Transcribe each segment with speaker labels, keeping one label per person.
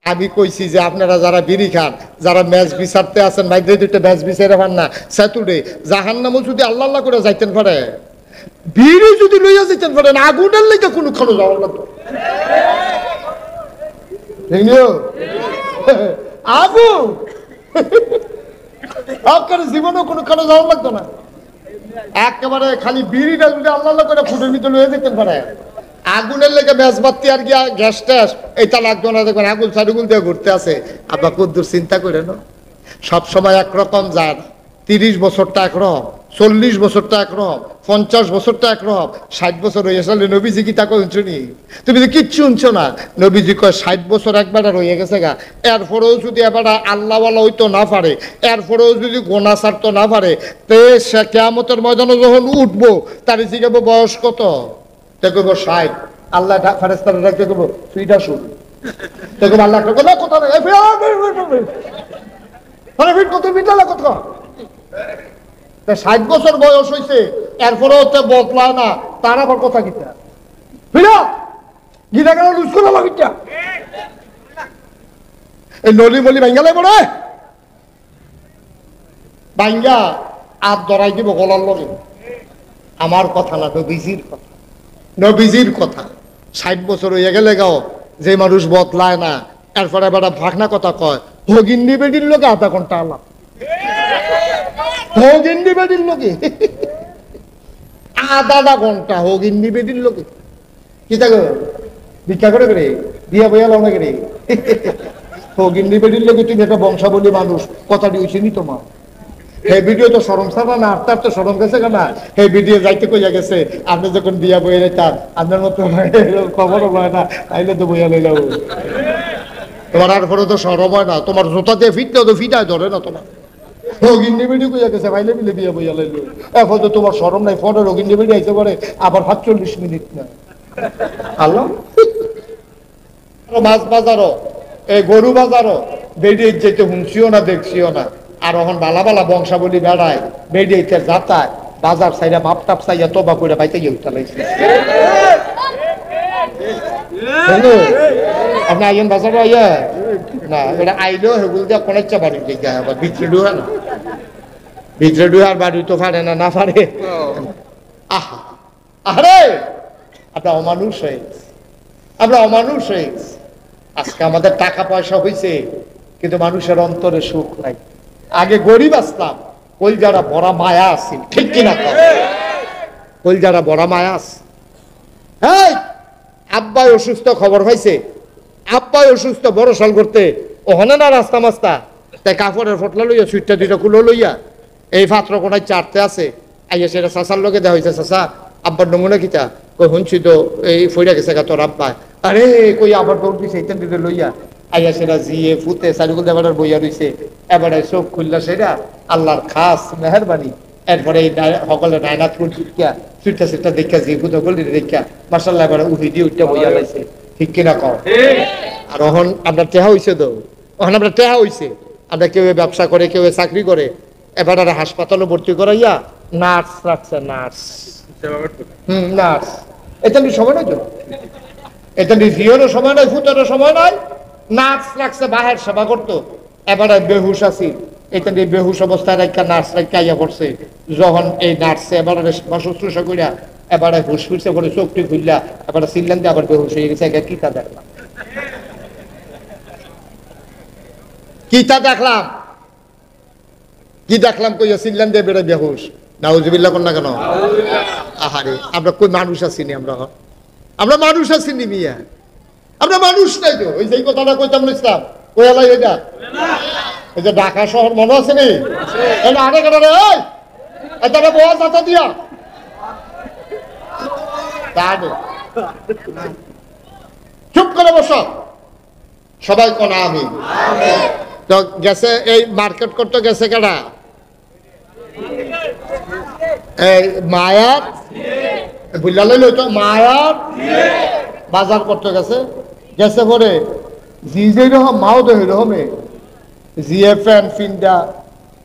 Speaker 1: আমি কইছি যে আপনারা যারা বিড়ি খান, যারা ম্যাচ বিচারতে আছেন, ভাইদের দুইটা ম্যাচ বিচারে পান না, সেতুডে জাহান্নামও যদি আল্লাহ আল্লাহ করে যাইতেন পারে, বিড়ি যদি লইয়া যাইতেন পারেন, আগুনের লেগে কোনো খানো যাওয়ার লাগতো আগুন আপনার জীবনেও কোনো খানো যাওয়ার লাগতো না। একেবারে খালি বিড়িটা যদি আল্লাহ আল্লাহ করে ফুটের ভিতরে লইয়া যেতেন পারে, আগুনের লেগে ম্যাচ বাত্তি আর গিয়া গ্যাস ট্যাস এইটা লাগতো না। দেখবেন আগুন সারিগুল দিয়ে ঘুরতে আছে। আপনার কদ্দুর চিন্তা করে না, সবসময় একরকম যান। 30 বছরটা একরকম, 40 বছরটা একরকম, 50 বছরটা একরকম, 60 বছর হয়ে আসলে নবীজি কি তা শুনি? তুমি তো কিচ্ছু শুনছো না। নবীজি কয় 60 বছর একবারে রয়ে গেছে গা, এরপরেও যদি এবার আল্লাহওয়ালা হইতো না পারে, এরপরেও যদি গোনা ছাড়তো না পারে, তে সে কিয়ামতের ময়দানে যখন উঠবো তার জিজ্ঞাসা বয়স কত? দেখবো 60। আল্লাহ ফেরেশতারা ডাকতে দেবো তুইটা শুন। দেখবো আল্লাহ কথা কত মিটালা কত 60 বছর বয়স হয়েছে, এরপরেও তো বদলায় না, তার আবার কথা গীতা গীতা কেন লুজ করে লাগিটা এই নলি মলি ভাঙ্গালে পড়ে ভাঙ্গা আর ধরাই দিব গলার লগে। আমার কথা না, নবীজির কথা, নবীজির কথা। 60 বছর হয়ে গেলে গাও যে মানুষ বদলায় না, এরপরে এবার ভাগনা কথা কয়, হগিন্দি বেডির লোকে আধা ঘন্টা আলাপ, হগিন্দি বেডির লোকে আধা ঘন্টা, হগিন্দি বেডির লোকে কি থাকো ভিক্ষা করে করে দিয়া বইয়া লড়া করে হগিন্দি বেডির লোকে। তুমি একটা বংশাবলী মানুষ, কথাটি হয়েছে নি তোমার। এই ভিডিও তো সরম ছাড়া না, আপনার তো সরম গেছে কেনা, এই ভিডিও যাইতে কইয়া গেছে। আপনি যখন বিয়া বইয়া যেতাম, আপনার মতো খবরও হয় না, তাইলে তো বইয়া লইলাম। তোমার আর পরে তো সরম হয় না, তোমার জোতা দিয়ে ফিটতে তো ফিটায় ধরে না তোমার। রোগিন্দি বেডি কইয়া গেছে, ভাইলে মিলে বিয়া বইয়া লইল। এখন তো তোমার সরম নাই, ফোনে রোগিন্দি বেডি আইতে পারে আবার 45 মিনিট না। আল্লাহ মাছ বাজারও, এই গরু বাজারও বেডি যেতে শুনছিও না, দেখছিও না। আর এখন বালা বালা বংশাবলী বেড়ায়, বেডিয়েতে যাতায় বাজার সাইডা মাপ টাপ চাইয়া তবা করে বাইতে গিয়ে উঠালাইছে। আপনি আইন বাজার আইয়া না, এটা আইলেও সেগুলো দিয়ে কোন ইচ্ছা বাড়ি দিকে আবার ভিতরে ডুয়া না, ভিতরে ডুয়ার বাড়ি তো পারে না, না পারে। আহা আরে আমরা অমানুষ হয়েছি, আমরা অমানুষ হয়েছি। আজকে আমাদের টাকা পয়সা হয়েছে, কিন্তু মানুষের অন্তরে সুখ নাই। আগে গরিব আসলাম, কলজারা বড় মায়া আসিল, ঠিক কিনা? কলজারা বড় মায়া আস। হ্যাঁ, আব্বাই অসুস্থ, খবর পাইছে আব্বাই অসুস্থ, বড় সাল করতে ওখানে না রাস্তা মাস্তা, তাই কাপড়ের ফটলা লইয়া সুইটটা দুইটা কুলো লইয়া এই পাত্র কোনায় চারতে আছে। আইয়া সেটা চাষার লোকে দেওয়া হয়েছে, চাষা আব্বার নমুনা কিতা? কই শুনছি তো এই ফইরা গেছে গা তোর আব্বা। আরে কই আবার দৌড় দিছে এইখান দিতে লইয়া আইয়া সেটা জিয়ে ফুতে চারিগুল দেবার বইয়া রইছে। এবারে চোখ খুললা সেটা আল্লাহর খাস মেহরবানি। এরপরে এই সকলে নায়নাত করছি সুইটটা সেটা দেখা জি ফুটো করলি দেখা মার্শাল্লাহ এবারে উঠি দিয়ে উঠটা বইয়া লাইছে, ঠিক কিনা কও? আর এখন আমরা টেহা হইছে তো, এখন আমরা টেহা হইছে, আমরা কেউ ব্যবসা করে, কেউ চাকরি করে। এবার আর হাসপাতালে ভর্তি করাইয়া নার্স রাখছে, নার্স। নার্স এটা নিয়ে সময় নাই তো, এটা নিয়ে জিওরও সময় নাই, ফুটেরও সময় নাই, নার্স রাখছে বাহের সেবা করতো। এবারে বেহুশ আছি, এটা নিয়ে বেহুশ অবস্থায় রাখা নার্স রাখা আইয়া পড়ছে। যখন এই নার্সে এবারে সেবা শুশ্রূষা করিয়া এবারে হুশ ফুসে করে চোখটি খুললা এবারে সিল্লান দিয়ে আবার বেহুশ হয়ে গেছে। কিতা দেখলাম, কিতা দেখলাম, কি দেখলাম কইয়া সিল্লান দিয়ে বেড়ে বেহুশ। নাউজুবিল্লাহ কোন না কেন? আহারে আমরা কই মানুষ আছিনি? আমরা মানুষ আছিনি মিয়া, আমরা মানুষ নাই তো। ওই যে কথাটা কইতাম ইসলাম কইয়ালাই ওইটা, ওই যে ঢাকা শহর মনে আছে নি? আরে কেন রে এটা বয়া যাতা দিয়া চুপ করে বস, সবাই কোন আমি তো গেছে। এই মার্কেট করতে গেছে কেনা এই মায়ার বুঝলাম তো, মায়ার বাজার করতে গেছে। গেছে পরে জি যে রকম মাও তো এরকমে জিএ ফ্যান ফিন্ডা,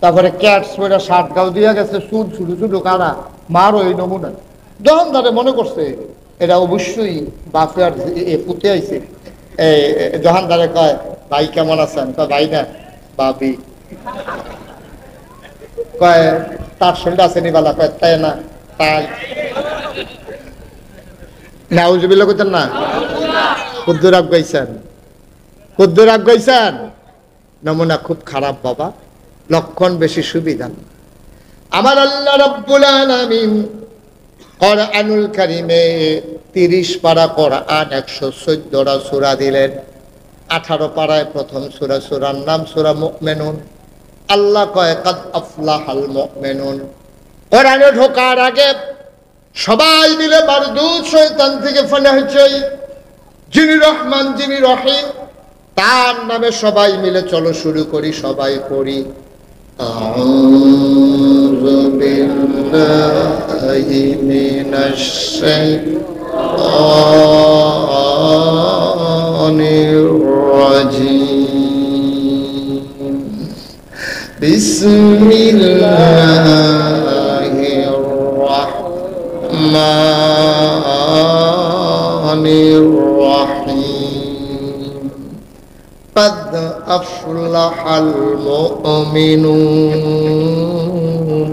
Speaker 1: তারপরে ক্যাটস পরে শার্ট গাও দিয়া গেছে, চুল ছোট ছোট কারা মারও এই নমুনা। দোকানদারে মনে করছে এটা অবশ্যই বাফে আর পুঁতে আইছে। দোকানদারে কয় ভাই কেমন আছেন? ভাই না ভাবি। কয় তার শরীর আছে নি বালা? কয় তাই না তাই। নাউজুবিল্লাহ কইতেন না? কুদ্দুর আপ গাইছেন, কুদ্দুর আপ গাইছেন। নমুনা খুব খারাপ বাবা, লক্ষণ বেশি সুবিধা। আমার আল্লাহ রাব্বুল আলামিন কোরআনুল কারীমে 30 পারা কোরআন 114টা সূরা দিলেন। 18 পারায় প্রথম সূরা, সূরার নাম সূরা মুমিনুন। আল্লাহ কয় কাদ আফলাহাল মুমিনুন। কোরআনে ঢোকার আগে সবাই মিলে মারদুদ শয়তান থেকে পানাহ চাই। যিনি রহমান, যিনি রহিম, তার নামে সবাই মিলে চলো শুরু করি, সবাই পড়ি। আউযু বিল্লাহি মিনাশ শাইতানির রাজীম। বিসমিল্লাহির রাহমানির রাহিম। قد أفلح المؤمنون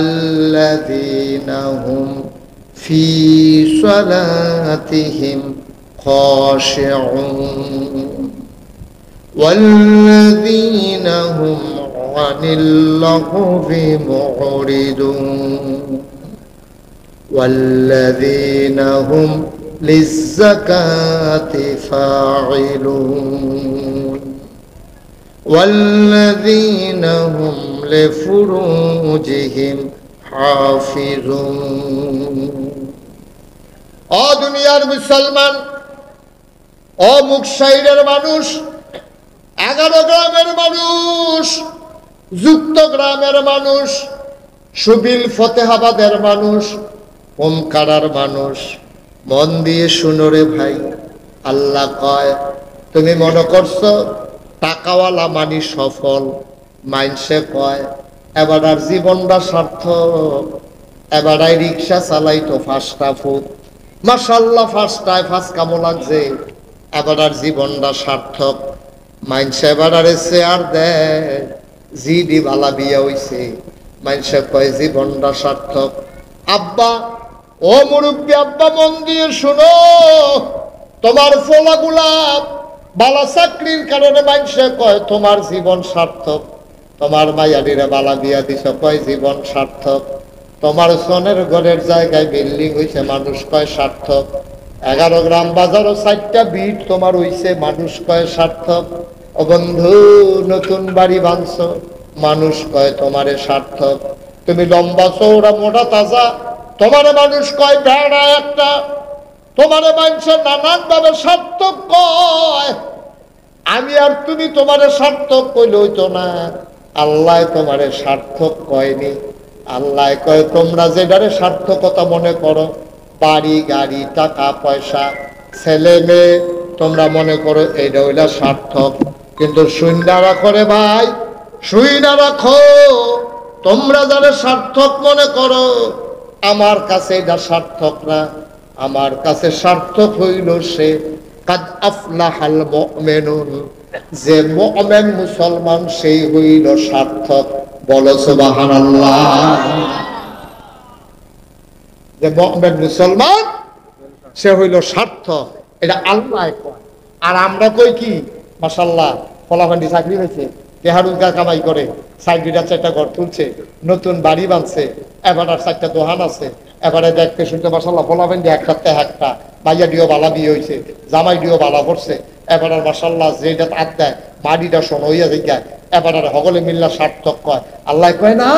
Speaker 1: الذين هم في صلاتهم خاشعون والذين هم عن اللغو معرضون والذين هم للزكاة فاعلون والذين هم لفروجهم حافظون। ও দুনিয়ার মুসলমান, ও মুকশাইরের মানুষ, 11 গ্রামের মানুষ, যুক্ত গ্রামের মানুষ, সুবিল ফতেহাবাদের মানুষ, ওমকারার মানুষ, মন দিয়ে শুনো রে ভাই। আল্লাহ কয়, তুমি মনে করছো টাকাওয়ালা মানি সফল? মাইনসে কয় এবার আর জীবনটা সার্থক। এবার রিক্সা চালাইতো 5টা ফুট, মাশাআল্লাহ 5টায় 5 কামো লাগছে, এবার আর জীবনটা সার্থক। মাইনসে এবার আরে চেয়ার দেয়, জিডি বালা বিয়া হইছে, মাইনসে কয় জীবনটা সার্থক। আব্বা, ও মুরব্বী আব্বা, মন দিয়ে শুনো, তোমার ফলাগুলা বালা চাকরির কারণে মাইনসে কয় তোমার জীবন সার্থক। তোমার মাইয়াডিরে বালা বিয়া দিছ, কয় জীবন সার্থক। তোমার সোনের ঘরের জায়গায় বিল্ডিং হইছে, মানুষ কয় সার্থক। 11 গ্রাম বাজারও 4টা বিট তোমার হইছে, মানুষ কয় সার্থক। ও বন্ধু, নতুন বাড়ি বাঁধছ, মানুষ কয় তোমারে সার্থক। তুমি লম্বা চৌড়া মোটা তাজা, তোমারে মানুষ কয় বেড়া একটা। তোমারে মানুষের নানান ভাবে সার্থক কয়। আমি আর তুমি তোমারে সার্থক কইলে হইতো না, আল্লাহ তোমারে সার্থক কয়নি। আল্লাহ কয় তোমরা যেটারে সার্থকতা মনে করো, বাড়ি গাড়ি টাকা পয়সা ছেলে মেয়ে, তোমরা মনে করো এইটা হইলা সার্থক। কিন্তু শূন্য রাখো রে ভাই, শূন্য রাখো, তোমরা যারা সার্থক মনে করো, আমার কাছে এটা সার্থক না। আমার কাছে সার্থক হইল সে কাদ আফলাহাল মুমিনুন, যে মুমিন মুসলমান সেই হইল সার্থক। বলো সুবহানাল্লাহ। যে মুমিন মুসলমান সে হইল সার্থক, এটা আল্লাহ কয়। আর আমরা কই কি, মাশাআল্লাহ ফলাফান্ডি চাকরি হয়েছে, টেহা রোজগার কামাই করে, 4টা ঘর তুলছে, নতুন বাড়ি বাঁধছে, এবার আর 4টা দোকান আছে। এবারে দেখতে শুনতে মাশাআল্লাহ ফলাফান্ডি একটাতে একটা, মাইয়া ডিও বালা বিয়ে হয়েছে, জামাই ডিও বালা পড়ছে। এবার আর মাশাআল্লাহ যেটা আদ দেয় বাড়িটা শোন হইয়া যায়, এবার আর হগলে মিল্লা সার্থক কয়। আল্লাহ কয় না,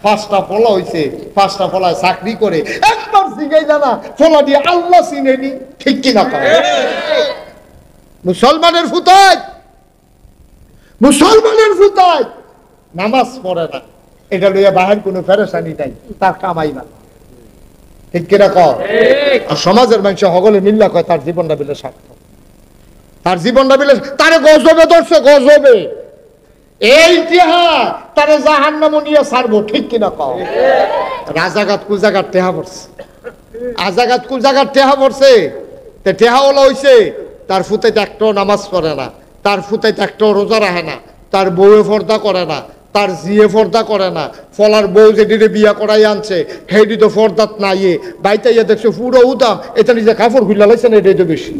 Speaker 1: 5টা ফলা হয়েছে, 5টা ফলায় চাকরি করে, একবার জিগাই জানা ফলা দিয়ে আল্লাহ চিনেনি, ঠিক কিনা কয়? মুসলমানের ফুতায়, মুসলমানের ফুতায় নামাজ পড়ে না, এটা লইয়া বাহির কোনো ফেরেশানি নাই, তার কামাই না, ঠিক কিনা কয়? আর সমাজের মানুষ হগলে মিল্লা কয় তার জীবনটা বিলে সার্থক, তার জীবনটা বিলে। তারে গজবে ধরছে, গজবে এই টেহা তারে জাহান্নামে নিয়ে ছাড়বো, ঠিক কিনা কয়? রাজাঘাট কুজাঘাট টেহা পড়ছে, আজাঘাট কুজাঘাট টেহা পড়ছে, তে টেহা ওলা হইছে তার ফুতাইতে একটাও নামাজ পড়ে না, তার ফুতাইতে একটাও রোজা রাখে না, তার বউয়ে পর্দা করে না, তার জিয়ে পর্দা করে না, ফলার বউ যেটিরে বিয়া করাই আনছে হেডি তো পর্দাত নাই, বাইতাইয়া দেখছে পুরো উদাম, এটা নিজে কাপড় খুলে লাইছে না, এটাই তো বেশি।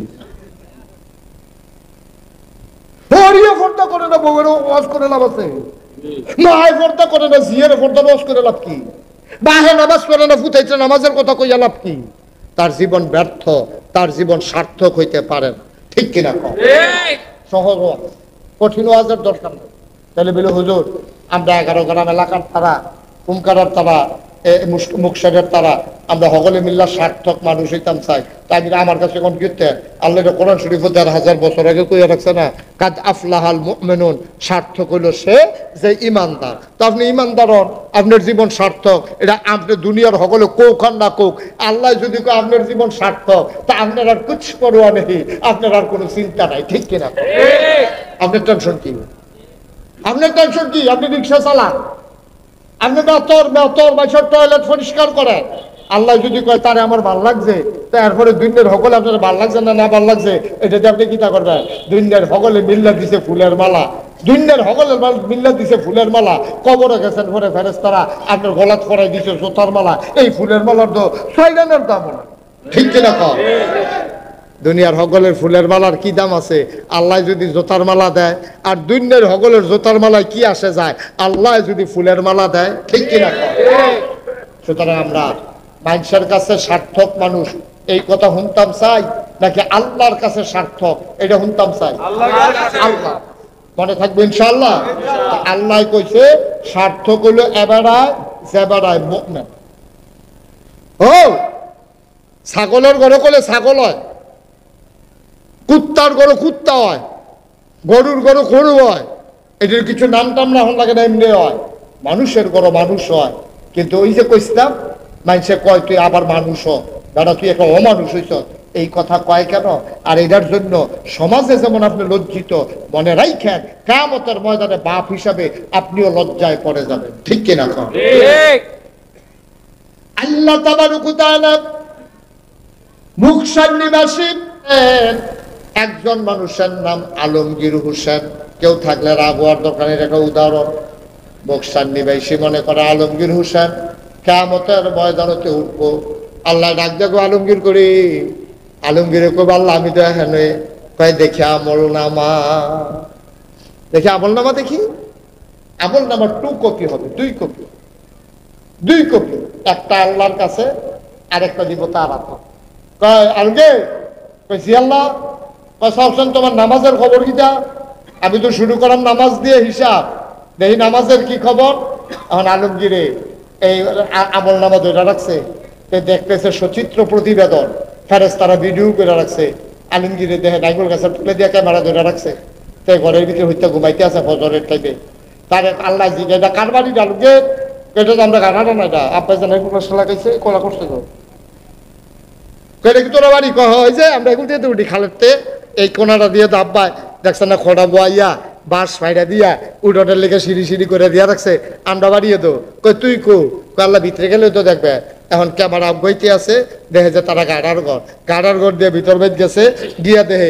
Speaker 1: পর্দা করে না, বউয়ের ওয়াজ করে লাভ আছে? মায় পর্দা করে না, জিয়ের পর্দা ওয়াজ করে লাভ কি? বাহে নামাজ পড়ে না, ফুতাইছে নামাজের কথা কইয়া লাভ কি? তার জীবন ব্যর্থ, তার জীবন সার্থক হইতে পারে না। ঠিক কিনা? সহজ ওয়াজ, কঠিন ওয়াজের দরকার নেই। তাহলে বলে হুজুর আমরা 11 গ্রাম এলাকার তারা, কুমকারার তারা, মুকসারের তারা, আমরা সকলে মিল্লা সার্থক মানুষ হইতাম চাই। তাই আমার কাছে কোন কীর্তে আল্লাহ কোরআন শরীফ 1000 বছর আগে কইয়া রাখছে না, কাদ আফলাহাল মুমিনুন, সার্থক হইল সে যে ইমানদার। তো আপনি ইমানদার হন, আপনার জীবন সার্থক। এটা আপনি দুনিয়ার সকলে কোক আর না কোক, আল্লাহ যদি কয় আপনার জীবন সার্থক, তা আপনার আর কুছ পরোয়া নেই, আপনার আর কোনো চিন্তা নাই। ঠিক কিনা? আপনার টেনশন কি? আপনার টেনশন কি? আপনি রিক্সা চালান, আপনি মেতর বাসার টয়লেট পরিষ্কার করেন। আল্লাহ যদি কয় তারে আমার ভাল লাগছে, তারপরে দুনিয়ার সকলে আপনার ভাল লাগছে না ভাল লাগছে, এটাতে আপনি কিতা করবেন? দুনিয়ার সকলে মিল্লা দিছে ফুলের মালা, দুনিয়ার সকলে মিল্লা দিছে ফুলের মালা, কবরে গেছেন পরে ফেরেশতারা আপনার গলাত পরাই দিছে জোতার মালা। এই ফুলের মালার তো 6 রানের দাম না। ঠিক কিনা? দুনিয়ার হগলের ফুলের মালার কি দাম আছে? আল্লাহ যদি জোতার মালা দেয়, আর দুনিয়ার হগলের জোতার মালায় কি আসে যায় আল্লাহ যদি ফুলের মালা দেয়। ঠিক কিনা? সুতরাং আমরা মানুষের কাছে সার্থক মানুষ এই কথা শুনতাম চাই, নাকি আল্লাহর কাছে সার্থক এটা শুনতাম চাই? আল্লাহ। মনে থাকবে ইনশাআল্লাহ। আল্লাহ কইছে সার্থক হইল এবারায় যেবারায় মুমিন। ও ছাগলের ঘরে কলে ছাগল হয়, কুত্তার গরু কুত্তা হয়, গরুর গরু গরু হয়। এটার কিছু নাম টাম না এখন লাগে না, এমনি হয়। মানুষের গরু মানুষ হয়। কিন্তু ওই যে কইছিলাম, মানুষে কয় তুই আবার মানুষ হ, দাদা তুই একটা অমানুষ হইছ, এই কথা কয় কেন? আর এটার জন্য সমাজে যেমন আপনি লজ্জিত, মনে রাখেন কিয়ামতের ময়দানে বাপ হিসাবে আপনিও লজ্জায় পড়ে যাবেন। ঠিক কিনা? আল্লাহ তাবারক ওয়া তাআলা মুকসার নিবাসী একজন মানুষের নাম আলমগীর হোসেন। কেউ থাকলে রাগোয়ার দোকানের একটা উদাহরণ। বক্সার নিবাসী মনে করে আলমগীর হোসেন কিয়ামতের ময়দানতে উঠবো। আল্লাহ ডাক দেখো আলমগীর করি, আলমগীরে কব আল্লাহ আমি তো এখানে কয় দেখি আমল নামা, দেখি আমল নামা, দেখি আমল নামার 2 কপি হবে, 2 কপি, 2 কপি, একটা আল্লাহর কাছে আর একটা দিব তার হাতে। কয় আলমগীর কইছি আল্লাহ, সবসময় তোমার নামাজের খবর কিটা? আমি তো শুরু করলাম নামাজ দিয়ে হিসাব, দেখি নামাজের কি খবর। এখন আলমগীরে এই আমল নামা ধরে রাখছে, দেখতেছে সচিত্র প্রতিবেদন, ফেরেশতারা ভিডিও করে রাখছে। আলমগীরে দেখে নাইকুল গাছের তুলে দিয়ে ক্যামেরা ধরে রাখছে। তো ঘরের ভিতরে হইতে ঘুমাইতে আছে ফজরের টাইমে। তার আল্লাহ জি এটা কার বাড়ি? আলমগীর এটা তো আমরা গাড়াটা না, এটা আব্বা জান নাইকুল গাছ লাগাইছে, কলা করছে তো তোরা বাড়ি কহ হয় যে আমরা এগুলো দিয়ে উঠি খালেরতে, এই কোনাটা দিয়ে দাব্বায় দেখছেন না খোড়া বোয়াইয়া বাঁশ ফাইডা দিয়া উঠোটার লেগে সিঁড়ি সিঁড়ি করে দিয়া রাখছে, আমরা বাড়িয়ে দো। কই তুই কো? আল্লাহ ভিতরে গেলে তো দেখবে। এখন ক্যামেরা বইতে আছে, দেখে যে তারা গাড়ার ঘর দিয়ে ভিতর বাইত গেছে, গিয়া দেহে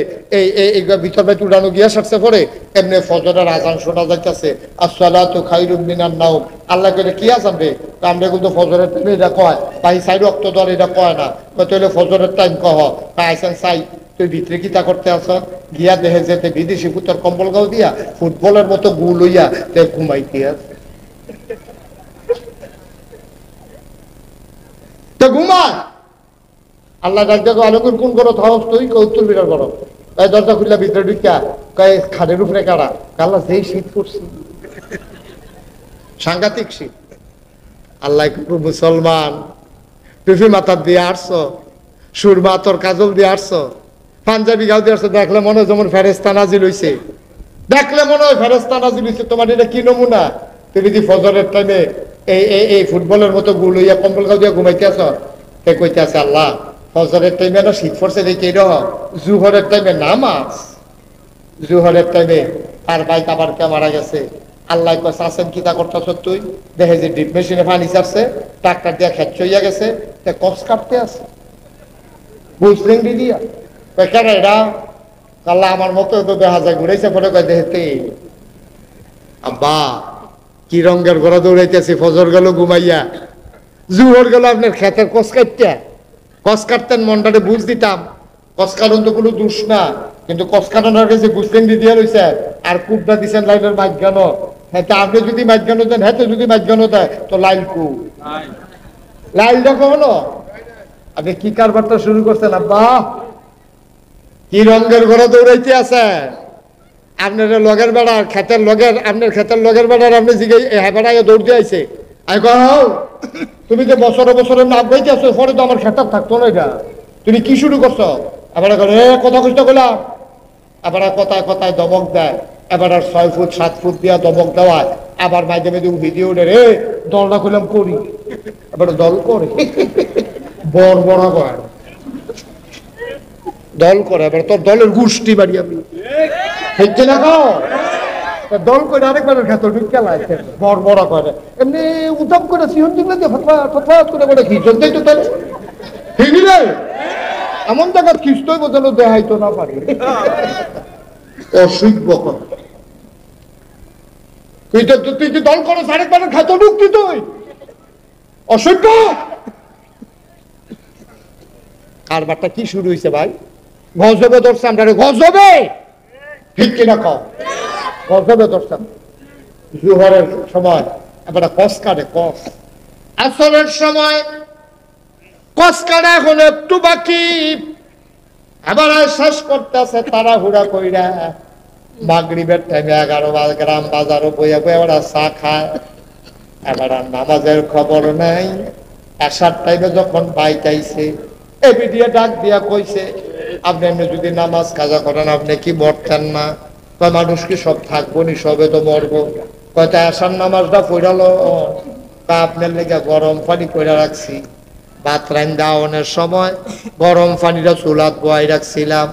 Speaker 1: এই ভিতর বাইত উড়ানো গিয়া সারছে পরে এমনি ফজরের আজান শোনা যাইতেছে, আসসালাতু খায়রুম মিনান নাওম। আল্লাহ কইলে কি আজান রে? আমরা কিন্তু ফজরের টাইমে এটা কয়, ভাই 4 ওয়াক্ত ধরে এটা কয় না, তাহলে ফজরের টাইম কহ। আইসেন চাই তুই ভিতরে কিতা করতে আস? গিয়া দেখে যেতে বিদেশি পুতর কম্বল গাও দিয়া ফুটবলের মতো গুল হইয়া তে ঘুমাইতে আছে। তো ঘুমা। আল্লাহ ডাক দেখো আলমগীর কোন করো থাকস তুই? উত্তর বিরার করো। তাই দরজা খুললা ভিতরে ঢুকিয়া কয় খাটের উপরে কারা? আল্লাহ যেই শীত পড়ছে, সাংঘাতিক শীত। আল্লাহ মুসলমান টুপি মাথার দিয়ে আসছ, সুরমা তোর কাজল দিয়ে আসছ, পাঞ্জাবি গাও দিয়ে আসছো, দেখলে মনে হয় যেমন ফেরেশতা নাজিল হইছে, দেখলে মনে হয় ফেরেশতা নাজিল হইছে। তোমার এটা কি নমুনা? তুমি যদি ফজরের টাইমে এই ফুটবলের মতো গুল হইয়া কম্বল গাও দিয়ে ঘুমাইতে আস, তে কইতে আছে আল্লাহ ফজরের টাইমে না শীত পড়ছে দেখি এরকম, জুহরের টাইমে নামাজ, জুহরের টাইমে তার বাইক আবার কে মারা গেছে। আল্লাহ কইছে আছেন কিতা করতেছ তুই? দেখে যে ডিপ মেশিনে পানি ছাড়ছে, ট্রাক্টর দিয়ে খেত হইয়া গেছে, তে কস কাটতে আছে বুঝলেন দিয়া। কেন এটা আল্লাহ আমার মতো তো দেখা যায় ঘুরাইছে পরে কয় দেখতে আব্বা কি রঙের ঘোড়া দৌড়াইতেছি ফজর গেল ঘুমাইয়া জুহর গেল আপনার ক্ষেতের কস কাটতে কস কাটতেন মনটারে বুঝ দিতাম কস কাটন তো কোনো দোষ না কিন্তু কস কাটানোর কাছে বুঝতেন দিয়ে রয়েছে আর কুপটা দিচ্ছেন লাইনের মাঝখানো হ্যাঁ আপনি যদি মাঝখানো দেন হ্যাঁ যদি মাঝখানো দেয় তো লাইল কু লাইলটা কখনো আপনি কি কারবারটা শুরু করছেন আব্বা কি রঙের ঘোড়া দৌড়াইতে আছে আপনার লগের বেড়ার ক্ষেতের লগের আপনার ক্ষেতের লগের বেড়ার আপনি জিগে হ্যাঁ বেড়ায় দৌড়তে আইছে আমি কও তুমি যে বছরে বছরে নাম গাইতে আসো পরে তো আমার খেতার থাকতো না এটা তুমি কি শুরু করছো এবার কথা কষ্ট করলাম এবার কথায় কথায় দমক দেয় এবার আর 6 ফুট 7 ফুট দিয়া দমক দেওয়ায় আবার মাঝে মাঝে ভিডিও রে দলটা করলাম করি এবার দল করে বড় বড় করে দল করে এবার তোর দলের গোষ্ঠী বাড়ি আমি ঠিক না খাও দল করে আরেকবার খেতে ঢুকে লাগছে বড় বড় করে এমনি উদম করে সিহন দিলে যে ফটফট করে বলে খিচন দেয় তো তাহলে ঠিক রে এমন জায়গা খ্রিস্টই বোঝানো দেখাইতো না পারি অসভ্য কথা তুই তুই দল করো আরেকবার খেতে ঢুকতি তুই অসভ্য কারবারটা কি শুরু হয়েছে ভাই গজবে ধরছে আমরা গজবে ঠিক কিনা কও গজবে ধরতাম জোহরের সময় এবার কস কাটে কস আসরের সময় কস কাটা এখন একটু বাকি এবার শেষ করতেছে তাড়াহুড়া কইরা মাগরিবের টাইমে 11 গ্রাম বাজারও বইয়া বই এবার চা খায় এবার আর নামাজের খবর নাই আসার টাইমে যখন বাইতাইছে এবি দিয়ে ডাক দিয়া কইছে আপনি এমনি যদি নামাজ কাজা করেন আপনি কি মরতেন না কয় মানুষ কি সব থাকবো নি সবে তো মরবো কয়টা আসার নামাজটা পড়ালো আপনার লেগে গরম পানি করে রাখছি ভাত রান্দাওনের সময় গরম পানিটা চুলাত বয়াই রাখছিলাম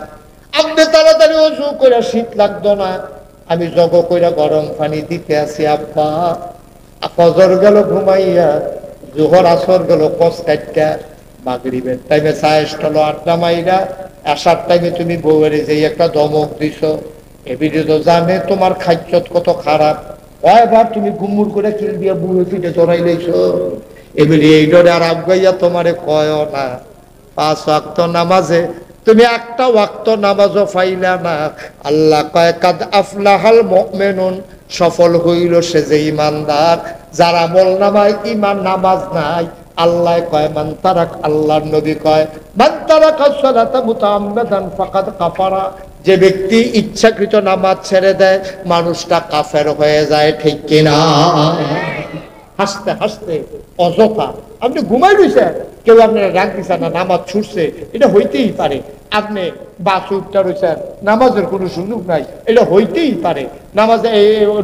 Speaker 1: আপনি তাড়াতাড়ি অজু করে শীত লাগতো না আমি জগ করে গরম পানি দিতে আসি আব্বা ফজর গেল ঘুমাইয়া জোহর আসর গেল কস কাটটা মাগরিবের টাইমে চায়েস হলো আড্ডা মাইরা আসার টাইমে তুমি বউয়ের যে একটা দমক দিছ এবিডি তো জানে তোমার খাদ্য কত খারাপ কয়বার তুমি গুমুর করে কিল দিয়ে বুড়ো পিঠে চড়াই লইছো এবিডি এই ডরে আর আবগাইয়া তোমারে কয় না 5 ওয়াক্ত নামাজে তুমি একটা ওয়াক্ত নামাজও পাইলা না আল্লাহ কয় কাদ আফলাহাল মুমিনুন সফল হইল সে যে ঈমানদার যারা আমল নামায় ঈমান নামাজ নাই আল্লাহ কয় মান তারাক আল্লাহর নবী কয় মান তারাকা সালাতা মুতাআম্মিদান ফাকাদ কাফারা যে ব্যক্তি ইচ্ছাকৃত নামাজ ছেড়ে দেয় মানুষটা কাফের হয়ে যায় ঠিক কিনা হাসতে হাসতে অযথা আপনি ঘুমাই রয়েছেন কেউ আপনারা রাগ দিচ্ছেন না নামাজ ছুটছে এটা হইতেই পারে আপনি বাস উঠতে রয়েছেন নামাজের কোনো সুযোগ নাই এটা হইতেই পারে নামাজে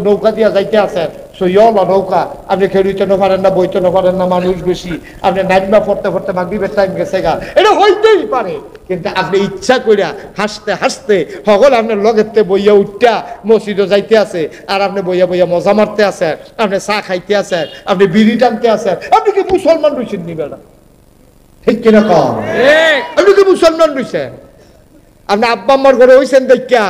Speaker 1: নৌকা দিয়া যাইতে আছেন সইয়লা নৌকা আপনি খেলুইতে না পারেন না বইতে না পারেন না মানুষ বেশি আপনি নাইমা পড়তে পড়তে মাগরিবের টাইম গেছে গা এটা হইতেই পারে কিন্তু আপনি ইচ্ছা কইরা হাসতে হাসতে সকল আপনার লগেতে বইয়া উঠটা মসজিদে যাইতে আছে আর আপনি বইয়া বইয়া মজা মারতে আছেন আপনি চা খাইতে আছেন আপনি বিড়ি টানতে আছেন আপনি কি মুসলমান রয়েছেন নি বেড়া ঠিক কিনা কম আপনি কি মুসলমান রয়েছেন আপনি আব্বা আম্মার ঘরে হইছেন দেখা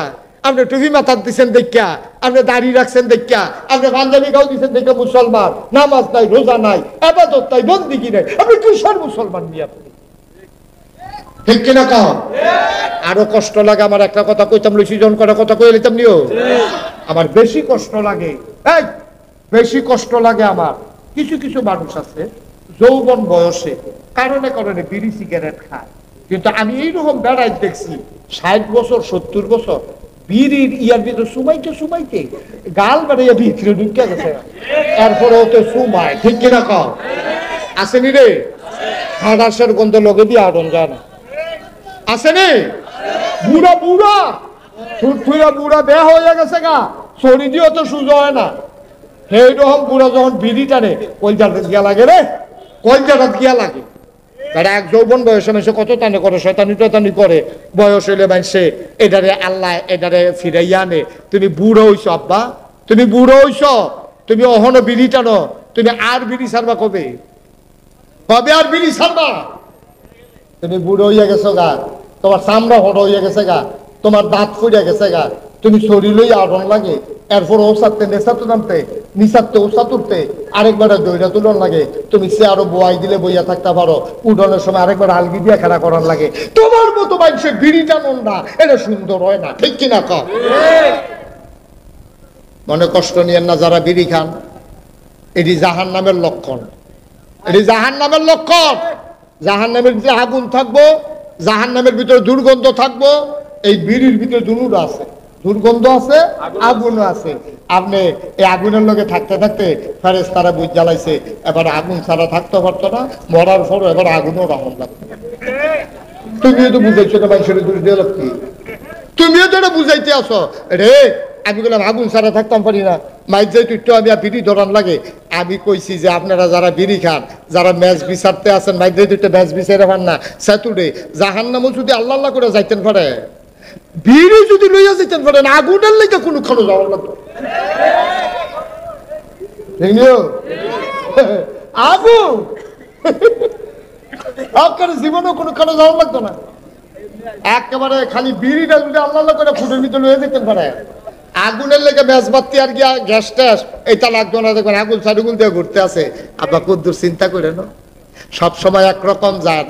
Speaker 1: আপনি টুপি মাথার দিচ্ছেন দেখা আপনি দাড়ি রাখছেন দেখা আপনি পাঞ্জাবি গাও দিচ্ছেন দেখে মুসলমান নামাজ নাই রোজা নাই আবাদত নাই বন্দিগি নাই আপনি কিসের মুসলমান নিয়ে আপনি ঠিক কিনা কম আরো কষ্ট লাগে আমার একটা কথা কইতাম লইছিজন করার কথা কই লইতাম নিও আমার বেশি কষ্ট লাগে এই বেশি কষ্ট লাগে আমার কিছু কিছু মানুষ আছে যৌবন বয়সে কারণে কারণে বিড়ি সিগারেট খায় কিন্তু আমি এইরকম বেড়াই দেখছি 60 বছর 70 বছর বিড়ির ইয়ার ভিতরে সুমাইতে গাল বেড়াইয়া ভিতরে ঢুকে গেছে এরপরে ওতে সুমায় ঠিক কিনা কম আসেনি রে হাঁড়াসের গন্ধ লগে দিয়ে আড়ন যায় না আসেনি বুড়া বুড়া ফুটফুরা বুড়া দেহ হয়ে গেছে গা শরীর দিয়ে তো সুযোগ হয় না সেইরকম বুড়া যখন বিড়ি টানে কলজাটা গিয়া লাগে রে কলজাটা গিয়া লাগে তারা এক যৌবন বয়সে মানুষে কত টানে করে শয়তানি করে বয়স হইলে মানুষে এটারে আল্লাহ এটারে ফিরাইয়া আনে তুমি বুড়ো হইছ আব্বা তুমি বুড়ো হইছ তুমি অহনো বিড়ি টানো তুমি আর বিড়ি ছাড়বা কবে কবে আর বিড়ি ছাড়বা তুমি বুড়ো হইয়া গেছো গা তোমার চামড়া হড়ো হইয়া গেছে গা তোমার দাঁত ফুটে গেছে গা, তুমি শরীর লই আড়ন লাগে, এরপর ও সাথে নেশাতে নামতে, নিশাতে ও সাতুরতে, আরেকবার দইরা তুলন লাগে, তুমি সে আরো বোয়াই দিলে বইয়া থাকতে পারো, উঠনের সময় আরেকবার আলগি দিয়া খেলা করার লাগে। তোমার মতো মানুষের বিড়ি টানুন না, এটা সুন্দর হয় না, ঠিক কিনা কম? মনে কষ্ট নিয়েন না যারা বিড়ি খান, এটি জাহান নামের লক্ষণ, এটি জাহান নামের লক্ষণ। জাহান নামের ভিতরে আগুন থাকবো, জাহান নামের ভিতরে দুর্গন্ধ থাকবো। এই বিড়ির ভিতরে দুটো আছে, দুর্গন্ধ আছে, আগুনও আছে। আপনি এই আগুনের লগে থাকতে থাকতে ফেরেশতারা বুঝ জ্বালাইছে, এবার আগুন ছাড়া থাকতে পারতো না, মরার পর এবার আগুনও রামন লাগতো। তুমিও তো বুঝাইছো না মানুষের দূর দিয়ে কি, তুমিও তো এটা বুঝাইতে আসো রে। আমি বললাম আগুন ছাড়া থাকতাম পারি না, মাইক যাই একটু আমি বিড়ি ধরান লাগে। আমি কইছি যে আপনারা যারা বিড়ি খান, যারা ম্যাচ বিচারতে আছেন, মাইক যাই একটু ম্যাচ বিচারে পান না, সেতুডে জাহান নামও যদি আল্লাহ আল্লাহ করে যাইতেন পারে, বিড়ি যদি লইয়া যেতেন পারেন, আগুনের লেগে কোনো খানো যাওয়ার লাগতো। আগুন আপনার জীবনেও কোনো খানো যাওয়ার লাগতো না। একেবারে খালি বিড়িটা যদি আল্লাহ আল্লাহ করে ফুটের ভিতরে লইয়া যেতেন পারে, আগুনের লেগে ম্যাচ বাতি আর গিয়া গ্যাস ট্যাস এটা লাগতো না। দেখবেন আগুন সাড়ুগুল দিয়ে ঘুরতে আছে। আবার কদ্দুর চিন্তা করে না, সবসময় একরকম যান।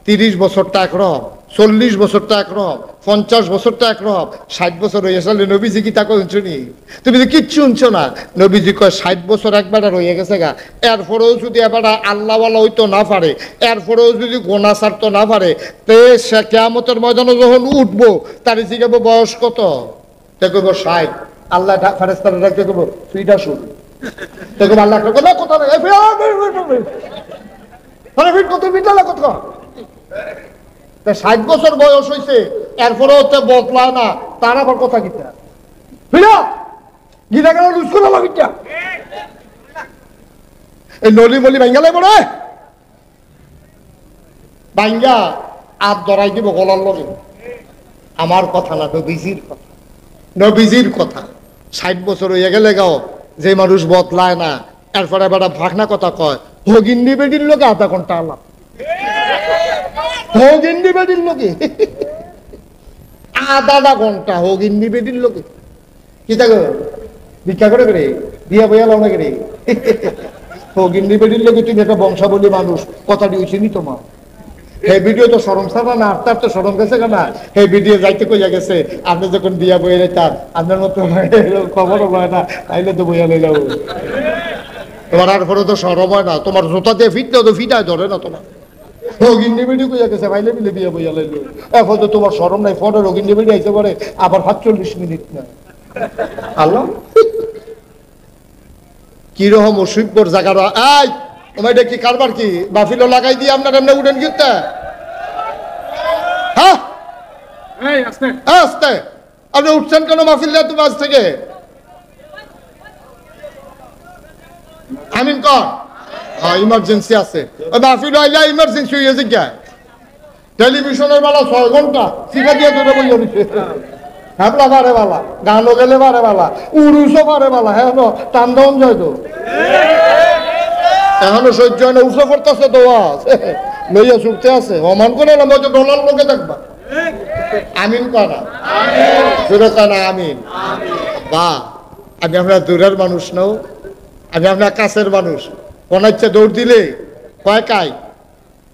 Speaker 1: 30 বছরটা একরকম, 40 বছরটা একরকম, 50 বছরটা একরকম, 60 বছর হয়ে গেছে। নবীজি কি তা শুনি? তুমি তো কিচ্ছু শুনছো না। নবীজি কয় 60 বছর একবার রয়ে গেছে গা, এরপরেও যদি এবার আল্লাহওয়ালা হইতো না পারে, এরপরেও যদি গোনা ছাড়তো না পারে, তে সে কিয়ামতের ময়দানে যখন উঠবো তার জিজ্ঞাবো বয়স কত? দেখব 60। আল্লাহ ফেরেশতারা ডাকতে কইবো ফিটা শুন। দেখব আল্লাহ কথা কথা নাই, আরে ফিট কত ফিটালা কত? 60 বছর বয়স হয়েছে, এরপরেও তো বদলায় না, তার আবার কথা কিতা ফিরা গিটা গেল লুজ করে লাগিটা এই নলি মলি ভাঙ্গালে পড়ে ভাঙ্গা আর ধরাই দিব গলার লগে। আমার কথা না, নবীজির কথা, নবীজির কথা। 60 বছর হয়ে গেলে গাও যে মানুষ বদলায় না, এরপরে এবার ভাগনা কথা কয়, হগিন্দি বেডির লোকে আধা ঘন্টা আলাপ, হগিন্দি বেডির লোকে আধা ঘন্টা, হগিন্দি বেডির লোকে কি থাকো ভিক্ষা করে করে বিয়া বইয়া লাও না করে হগিন্দি বেডির লোকে। তুমি একটা বংশাবলী মানুষ, কথাটি হয়েছে নি তোমার। এই ভিডিও তো সরম ছাড়া না, আপনার তো সরম গেছে কেনা, এই ভিডিও যাইতে কইয়া গেছে। আপনি যখন বিয়া বইয়া যেতাম, আপনার মতো খবরও হয় না, তাইলে তো বইয়া লইলাম। তোমার আর পরে তো সরম হয় না, তোমার জোতা দিয়ে ফিট তো ফিটায় ধরে না তোমার। রোগিন্দি বেডি কইয়া গেছে, ভাইলে মিলে বিয়া বইয়া লাইল। এখন তো তোমার সরম নাই, ফোনে রোগিন্দি বেডি আইতে পারে আবার 45 মিনিট না। আল্লাহ কিরকম অসভ্যর জায়গা। আই তোমার এটা কি কারবার কি বাফিলো লাগাই দিয়ে আপনার এমনি উঠেন গিয়ে? হ্যাঁ আস্তে আপনি উঠছেন কেন মাহফিল তুমি আজ থেকে? আমিন কর। হ্যাঁ ইমার্জেন্সি আছে, ওই মাহফিল আইলা ইমার্জেন্সি হয়ে গেছে কে? টেলিভিশনের বেলা 6 ঘন্টা শিখা দিয়ে ধরে বই নিচ্ছে। হ্যাপলা পারে বালা, গানও গেলে পারে বালা, উড়ুসও পারে বালা, হ্যাঁ টান দাউন যায় তো এখনো সহ্য হয় না। উঠে পড়তেছে তো লইয়া ছুটতে আছে, অমান করে না বলছে ডলার লোকে দেখবা। আমিন করা না আমিন। বা আমি আপনার দূরের মানুষ নও, আমি আপনার কাছের মানুষ। কোন ইচ্ছে দৌড় দিলে কয় কাই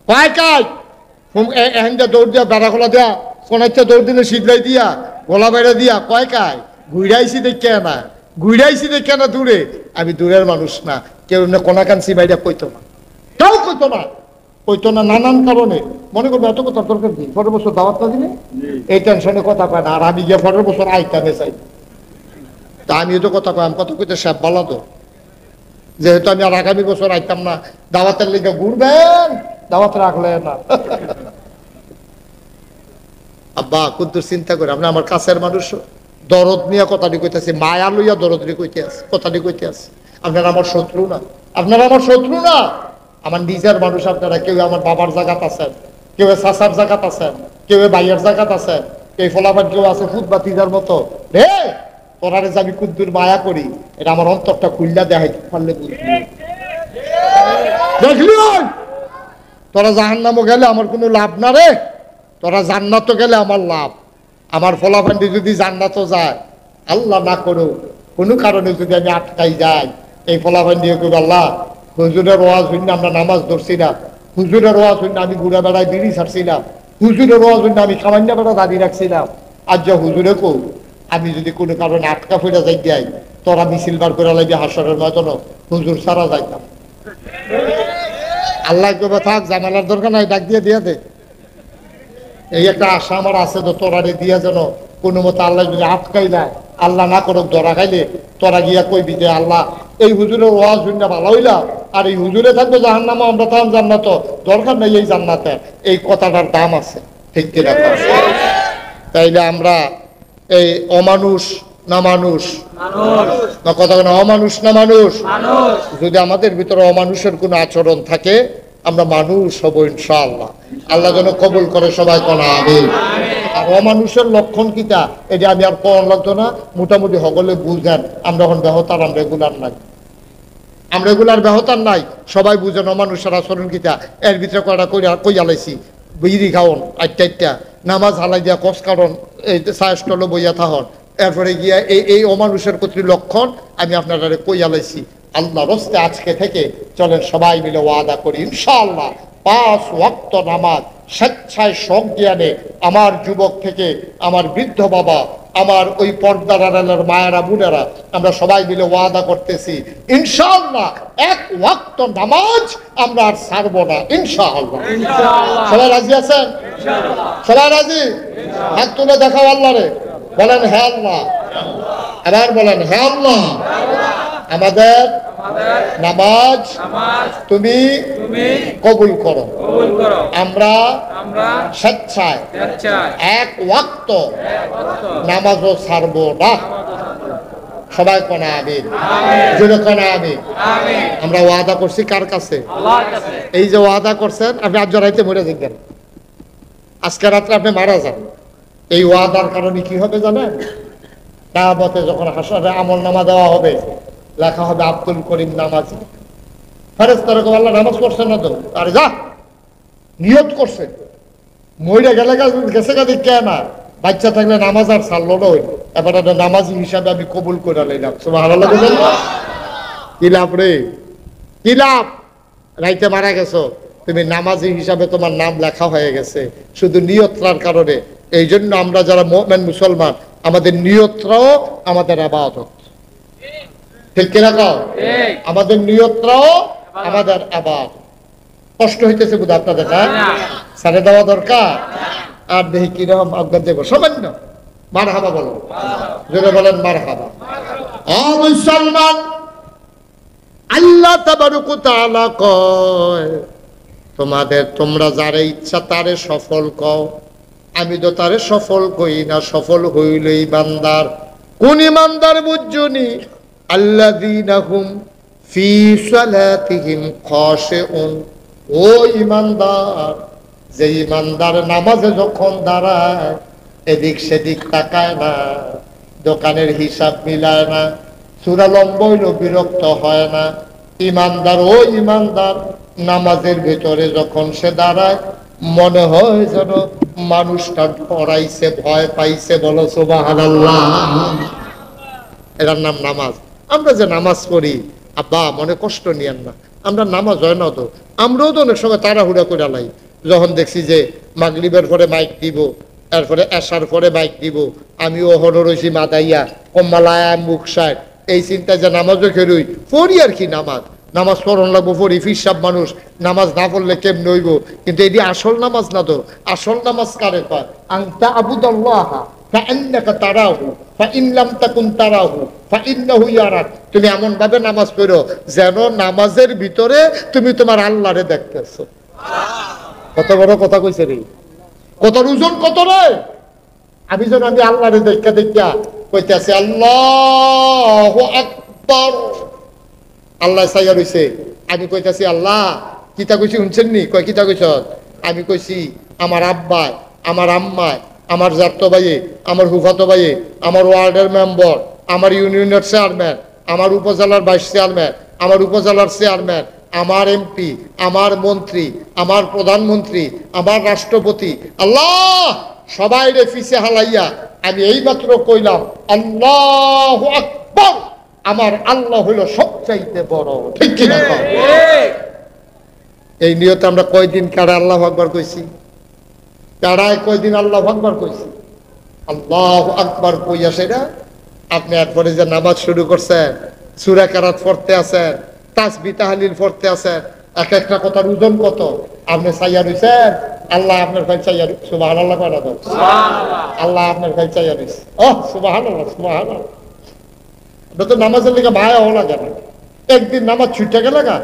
Speaker 1: কয় কাই এখন যা দৌড় দিয়া বেড়া খোলা দেয়া, কোন ইচ্ছে দৌড় দিলে শীতলাই দিয়া গলা বাইরে দিয়া কয় কাই ঘুরাইছি দেখে না, ঘুরাইছি দেখে না দূরে। আমি দূরের মানুষ না, কেউ এমনি কোনাকান্সি বাইরে কইতো না, কেউ কইতো না, কইতো না নানান কারণে। মনে করবো এত কথা দরকার কি, 15 বছর দাওয়াত না দিলে এই টেনশনে কথা পায় না। আর আমি গিয়ে 15 বছর আইতামে চাই, তা আমিও তো কথা কয়, আমি কথা কইতে সাপ বলা তো, যেহেতু আমি আর আগামী বছর আইতাম না। দাওয়াতের লিগে ঘুরবেন, দাওয়াত রাখলে না। আব্বা কুদ্দুর চিন্তা করে, আপনি আমার কাছের মানুষ, দরদ নিয়ে কথাটি কইতেছি, মায়া লইয়া দরদ নিয়ে কইতে আছে, কথাটি কইতে আছে। আপনারা আমার শত্রু না, আপনারা আমার শত্রু না, আমার নিজের মানুষ আপনারা। কেউ আমার বাবার জায়গাত আছেন, কেউ চাচার জায়গাত আছেন, কেউ ভাইয়ের জায়গাত আছেন, কেউ ফলাফাট কেউ আছে ফুটবাতিজার মতো। রে তোরারে যে আমি কুদ্দুর মায়া করি, এটা আমার অন্তরটা খুললা দেখাইতে পারলে দেখলি তোরা জাহান্নামও গেলে আমার কোনো লাভ না রে, তোরা জান্নাতও গেলে আমার লাভ। আমার ফলাফান্ডি যদি জান্নাতও যায়, আল্লাহ না করুক কোনো কারণে যদি আমি আটকাই যাই, এই ফলাফান্ডি করি আল্লাহ হুজুরের ওয়াজ হইনা আমরা নামাজ ধরছি না, হুজুরের ওয়াজ হইনা আমি ঘুরে বেড়ায় বিড়ি ছাড়ছিলাম, হুজুরের ওয়াজ হইনা আমি সামান্য বেড়া দাঁড়িয়ে রাখছিলাম। আর যা হুজুরে কো আমি যদি কোনো কারণে আটকা ফিরে যাই যাই, তোরা মিছিল বার করে লাগবে হাসরের মতন, হুজুর সারা যাইতাম। আল্লাহ কবে থাক জানালার দরকার নাই, ডাক দিয়ে দিয়ে দে। এই একটা আশা আমার আছে তো, তোরারে দিয়া যেন কোনো মতো আল্লাহ যদি আটকাই না, আল্লাহ না করুক ধরা খাইলে তোরা গিয়া কইবি যে আল্লাহ এই হুজুরের ওয়াজ শুননা ভালো হইলা, আর এই হুজুরে থাকবে জাহান্নামে, আমরা থাম জান্নাত, দরকার নেই এই জান্নাতে। এই কথাটার দাম আছে, ঠিক কিনা? তাইলে আমরা এই অমানুষ না মানুষ না, কথা না অমানুষ না মানুষ, যদি আমাদের ভিতরে অমানুষের কোনো আচরণ থাকে আমরা মানুষ হব ইনশাআল্লাহ। আল্লাহ যেন কবুল করে, সবাই কোনা আমিন। আর অমানুষের লক্ষণ কিটা এটা আমি আর কোন লাগতো না, মোটামুটি সকলে বুঝেন। আমরা এখন বেহতার, আমরা রেগুলার নাই, আমরা রেগুলার বেহতার নাই, সবাই বুঝেন অমানুষের আচরণ কিটা। এর ভিতরে কয়টা কই আলাইছি, বিড়ি খাওন আটটা, নামাজ হালাই দিয়া কস কারণ এই চায় স্টলে বইয়া থাহন, এরপরে গিয়া এই অমানুষের প্রতি লক্ষণ আমি আপনারা কই আলাইছি। আল্লাহ রস্তে আজকে থেকে চলেন সবাই মিলে ওয়াদা করি ইনশাআল্লাহ 5 ওয়াক্ত নামাজ স্বেচ্ছায় সজ্ঞানে আমার যুবক থেকে আমার বৃদ্ধ বাবা, আমার ওই পর্দার আড়ালের মায়েরা বোনেরা, আমরা সবাই মিলে ওয়াদা করতেছি ইনশাআল্লাহ 1 ওয়াক্ত নামাজ আমরা আর ছাড়বো না ইনশাআল্লাহ। সবাই রাজি আছেন? সবাই রাজি? হাত তুলে দেখাও আল্লাহরে, বলেন হ্যাঁ আল্লাহ। আবার বলেন হ্যাঁ আল্লাহ, আমাদের নামাজ তুমি কবুল করো। আমরা স্বেচ্ছায় 1 ওয়াক্ত নামাজও ছাড়বো না। সবাই কোনা আমিন, জোরে কোনা আমিন। আমরা ওয়াদা করছি কার কাছে? এই যে ওয়াদা করছেন, আপনি আজ রাইতে মরে যাবেন, আজকে রাত্রে আপনি মারা যান। এই ওয়াদার কারণে কি হবে জানেন? কিয়ামতে যখন হাসরে আমল নামা দেওয়া হবে, লেখা হবে আব্দুল করিম নামাজি। ফেরেশতারা কবে আল্লাহ নামাজ পড়ছেন না তো, আরে যা নিয়ত করছে, মইরা গেলে গেছে গাদি কে না, বাচ্চা থাকলে নামাজ আর ছাড়লো না, এবার নামাজি হিসাবে আমি কবুল করে লাইলাম। সুবহানাল্লাহ। কি লাভ রে, কি লাভ? রাইতে মারা গেছো, তুমি নামাজি হিসাবে তোমার নাম লেখা হয়ে গেছে শুধু নিয়তটার কারণে। এই জন্য আমরা যারা মুমিন মুসলমান, আমাদের নিয়তটাও আমাদের ইবাদত, ঠিক কিনা কও? আমাদের নিয়তটাও আমাদের ইবাদত। কষ্ট হইতেছে বুঝা আপনাদের, হ্যাঁ? সাড়ে দেওয়া দরকার। আর দেখি কিরকম আজ্ঞা দেবো, সামান্য মারহাবা বলো, জোরে বলেন মারহাবা। ও মুসলমান, আল্লাহ তাবারক ওয়া তাআলা কয় তোমরা যারে ইচ্ছা তারে সফল কও, আমি তো তারে সফল কই না, সফল হইল ইমানদার। কোন ইমানদার বুঝুনি? আল্লাযীনা হুম ফি সালাতিহিম খাশিউন। ও ইমানদার, যে ইমানদার নামাজে যখন দাঁড়ায় এদিক সেদিক তাকায় না, দোকানের হিসাব মিলায় না, সূরা লম্বা হইল বিরক্ত হয় না। ইমানদার ও ইমানদার নামাজের ভিতরে যখন সে দাঁড়ায় মনে হয় যেন মানুষটা ডরাইছে, ভয় পাইছে। বলো সুবহানাল্লাহ। এটার নাম নামাজ। আমরা যে নামাজ পড়ি, আব্বা মনে কষ্ট নিয়েন না, আমরা নামাজ হয় না তো, আমরাও তো অনেক সময় তাড়াহুড়া করে লাই। যখন দেখছি যে মাগরিবের পরে মাইক দিব, এরপরে এশার পরে মাইক দিব, আমিও হন রয়েছি মাদাইয়া কম্মালায়া মুখ সাইড, এই চিন্তা যে নামাজও খেলুই পড়ি আর কি। নামাজ পড়ন লাগবো, পড়ি। ফিরসাব মানুষ নামাজ না পড়লে কেমনে হইব? কিন্তু এটি আসল নামাজ না তো। আসল নামাজ কারে কয়? আনতা আবুদাল্লাহ কাআন্নাকা তারাহু ফাইন লাম তাকুন তারাহু ফাইন্নাহু ইয়ারাক। তুমি এমন ভাবে নামাজ পড়ো যেন নামাজের ভিতরে তুমি তোমার আল্লাহরে দেখতেছো। কত বড় কথা কইছে রে, কত ওজন, কত রে। আমি যেন আমি আল্লাহরে দেখা কইতেছি আল্লাহু আকবার। আল্লাহ সাইয়া রইছে, আমি কইতাছি আল্লাহ কিতা কইছি শুনছেন নি? কয় কিতা কইছ? আমি কইছি আমার আব্বা, আমার আম্মা, আমার জাতো ভাই, আমার হুফাতো ভাই, আমার ওয়ার্ডের মেম্বার, আমার ইউনিয়নের চেয়ারম্যান, আমার উপজেলার ভাইস চেয়ারম্যান, আমার উপজেলার চেয়ারম্যান, আমার এমপি, আমার মন্ত্রী, আমার প্রধানমন্ত্রী, আমার রাষ্ট্রপতি, আল্লাহ সবাই রে ফিসে হালাইয়া আমি এইমাত্র কইলাম আল্লাহু আকবার, আমার আল্লাহ হলো সবচাইতে বড়। ঠিক কিনা? এই নিয়তে আমরা কয়দিন কারা আল্লাহু আকবার কইছি? কারায় কয়দিন আল্লাহু আকবার কইছি? আল্লাহু আকবার কইয়া সেটা আপনি একবারে যে নামাজ শুরু করছেন, সূরা কারাত পড়তে আছেন, তাসবিহ তাহলিল পড়তে আছেন, এক একটা কথার ওজন কত আপনি চাইয়া রইছেন। আল্লাহ আপনার ভাই চাইয়া, সুবহানাল্লাহ করা দাও, আল্লাহ আপনার ভাই চাইয়া রইছে। ওহ সুবহানাল্লাহ, সুবহানাল্লাহ। এটা তো নামাজের লেগে মায়া হওয়া লাগে না, একদিন নামাজ ছুটে গেলে গা